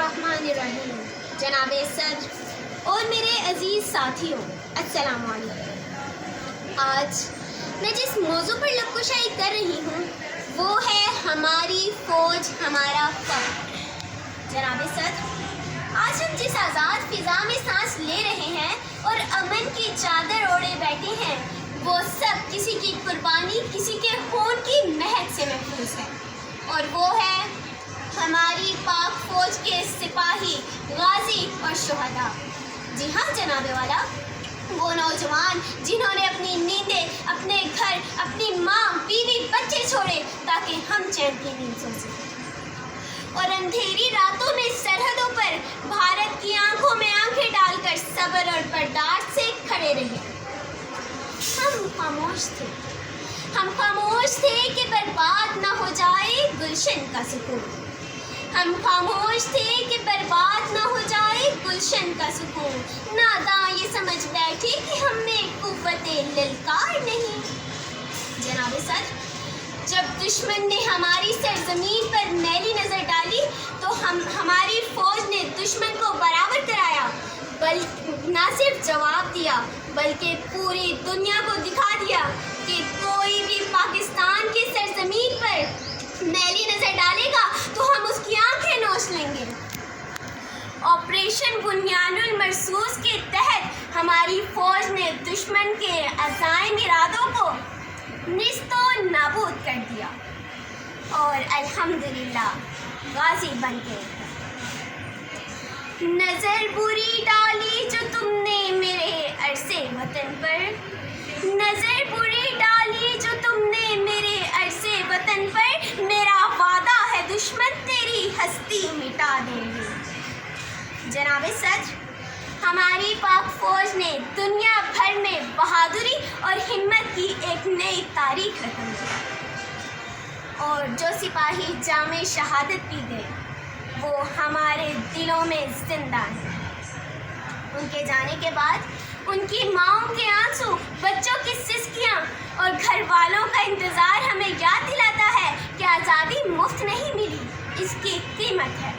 बिस्मिल्लाहिर्रहमानिर्रहीम। जनाब सदर और मेरे अजीज़ साथियों, अस्सलाम वालेकुम। आज मैं जिस मौजू पर लबकुशाई कर रही हूँ वो है हमारी फ़ौज हमारा फ़ख्र। जनाब सदर, आज हम जिस आज़ाद फ़िज़ा में सांस ले रहे हैं और अमन की चादर ओढ़े बैठे हैं, वो सब किसी की कुर्बानी, किसी के खून की महक से महफूज है, और वो है हमारी पाक फ़ौज के सिपाही, गाजी और शुहदा। जी हाँ जनाबे वाला, वो नौजवान जिन्होंने अपनी नींदें, अपने घर, अपनी माँ, बीवी, बच्चे छोड़े ताकि हम चैन की नींद सो सकें, और अंधेरी रातों में सरहदों पर भारत की आंखों में आंखें डालकर सब्र और बर्दाश्त से खड़े रहे। हम खामोश थे कि बर्बाद ना हो जाए गुलशन का सुकून। हम खामोश थे कि बर्बाद ना हो जाए गुलशन का सुकून। नादां ये समझ बैठे कि हमें कुव्वते ललकार नहीं। जनाब सर, जब दुश्मन ने हमारी सरजमीन पर मैली नज़र डाली तो हमारी फ़ौज ने दुश्मन को बराबर कराया, ना सिर्फ जवाब दिया बल्कि पूरी दुनिया को दिखा दिया कि कोई भी पाकिस्तान की सरजमीन पर मैली नज़र डालेगा तो हम उसकी आंखें नोच लेंगे। ऑपरेशन बुनियानुल मरसूस के तहत हमारी फ़ौज ने दुश्मन के अज़ाइम इरादों को निस्तो नाबूद कर दिया और अल्हम्दुलिल्लाह गाजी बन गए। नज़र बुरी डाली जो तुमने मेरे अरसे वतन पर, नज़र बुरी डाली जो तुमने मेरे अरसे वतन पर, मेरा वादा है दुश्मन तेरी हस्ती मिटा देंगे। जनाब सच, हमारी पाक फ़ौज ने दुनिया भर में बहादुरी और हिम्मत की एक नई तारीख रकम दी, और जो सिपाही जामे शहादत पी गए वो हमारे दिलों में जिंदा हैं। उनके जाने के बाद उनकी माँओं के आंसू, बच्चों की सिसकियाँ और घर वालों का इंतज़ार हमें याद दिलाता है कि आज़ादी मुफ्त नहीं मिली, इसकी कीमत है।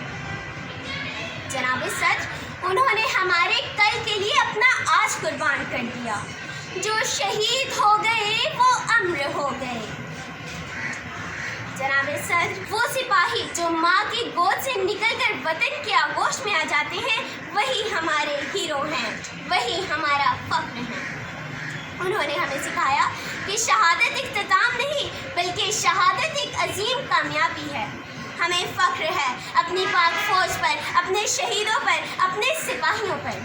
जनाब सच, उन्होंने हमारे कल के लिए अपना आज कुर्बान कर दिया। जो शहीद हो गए वो अमर हो गए। जनाब सर, वो सिपाही जो माँ की गोद से निकलकर वतन के आगोश में आ जाते हैं वही हमारे हीरो हैं, वही हमारा फ़ख्र है। उन्होंने हमें सिखाया कि शहादत इख्तिताम नहीं बल्कि शहादत एक अजीम कामयाबी है। हमें फ़ख्र है अपनी पाक फ़ौज पर, अपने शहीदों पर, अपने सिपाहियों पर।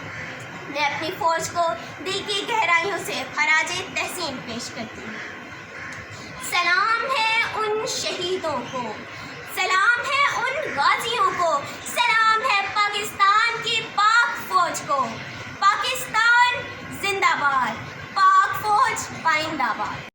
मैं अपनी फ़ौज को दिल की गहराइयों से ख़राजे तहसीन पेश करती हूँ। सलाम है उन शहीदों को, सलाम है उन गाजियों को, सलाम है पाकिस्तान की पाक फ़ौज को। पाकिस्तान जिंदाबाद, पाक फ़ौज पाइंदाबाद।